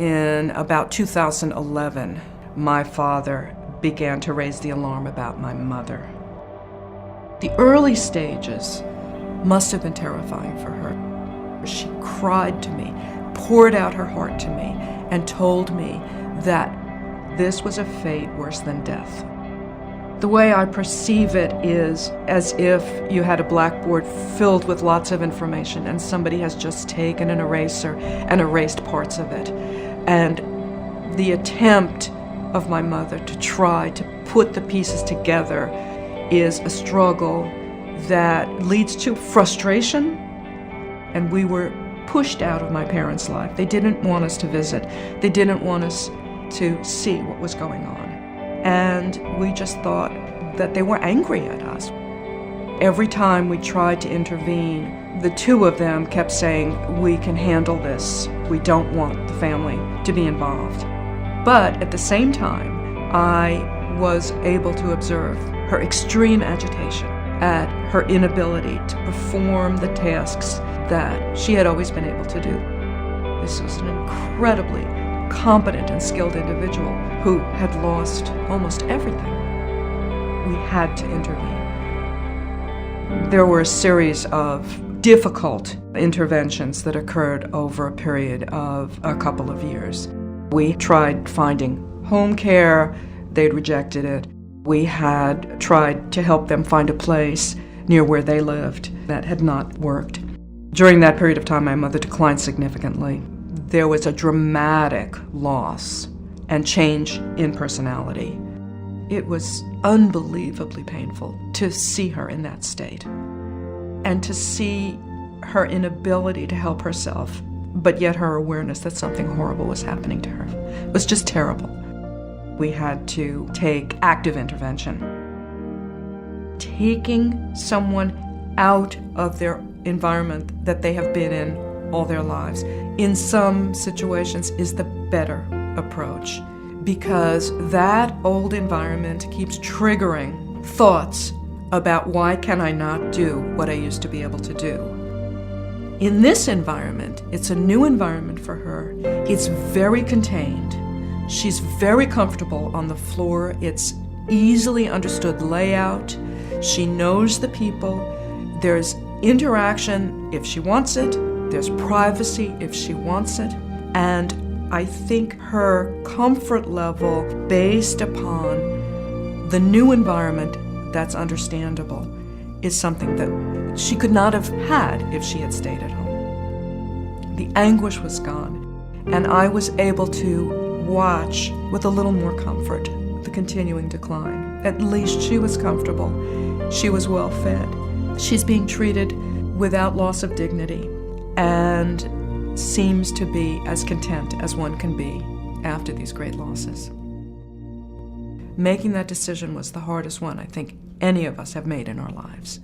In about 2011, my father began to raise the alarm about my mother. The early stages must have been terrifying for her. She cried to me, poured out her heart to me, and told me that this was a fate worse than death. The way I perceive it is as if you had a blackboard filled with lots of information and somebody has just taken an eraser and erased parts of it. And the attempt of my mother to try to put the pieces together is a struggle that leads to frustration. And we were pushed out of my parents' life. They didn't want us to visit. They didn't want us to see what was going on. And we just thought that they were angry at us. Every time we tried to intervene, the two of them kept saying, "We can handle this. We don't want the family to be involved." But at the same time, I was able to observe her extreme agitation at her inability to perform the tasks that she had always been able to do. This was an incredibly competent and skilled individual who had lost almost everything. We had to intervene. There were a series of difficult interventions that occurred over a period of a couple of years. We tried finding home care. They'd rejected it. We had tried to help them find a place near where they lived. That had not worked. During that period of time, my mother declined significantly. There was a dramatic loss and change in personality. It was unbelievably painful to see her in that state and to see her inability to help herself, but yet her awareness that something horrible was happening to her. It was just terrible. We had to take active intervention. Taking someone out of their environment that they have been in all their lives, in some situations, is the better approach, because that old environment keeps triggering thoughts about why can I not do what I used to be able to do. In this environment, it's a new environment for her. It's very contained. She's very comfortable on the floor. It's easily understood layout. She knows the people. There's interaction if she wants it. There's privacy if she wants it. And I think her comfort level, based upon the new environment that's understandable, is something that she could not have had if she had stayed at home. The anguish was gone, and I was able to watch with a little more comfort the continuing decline. At least she was comfortable. She was well fed. She's being treated without loss of dignity, and seems to be as content as one can be after these great losses. Making that decision was the hardest one I think any of us have made in our lives.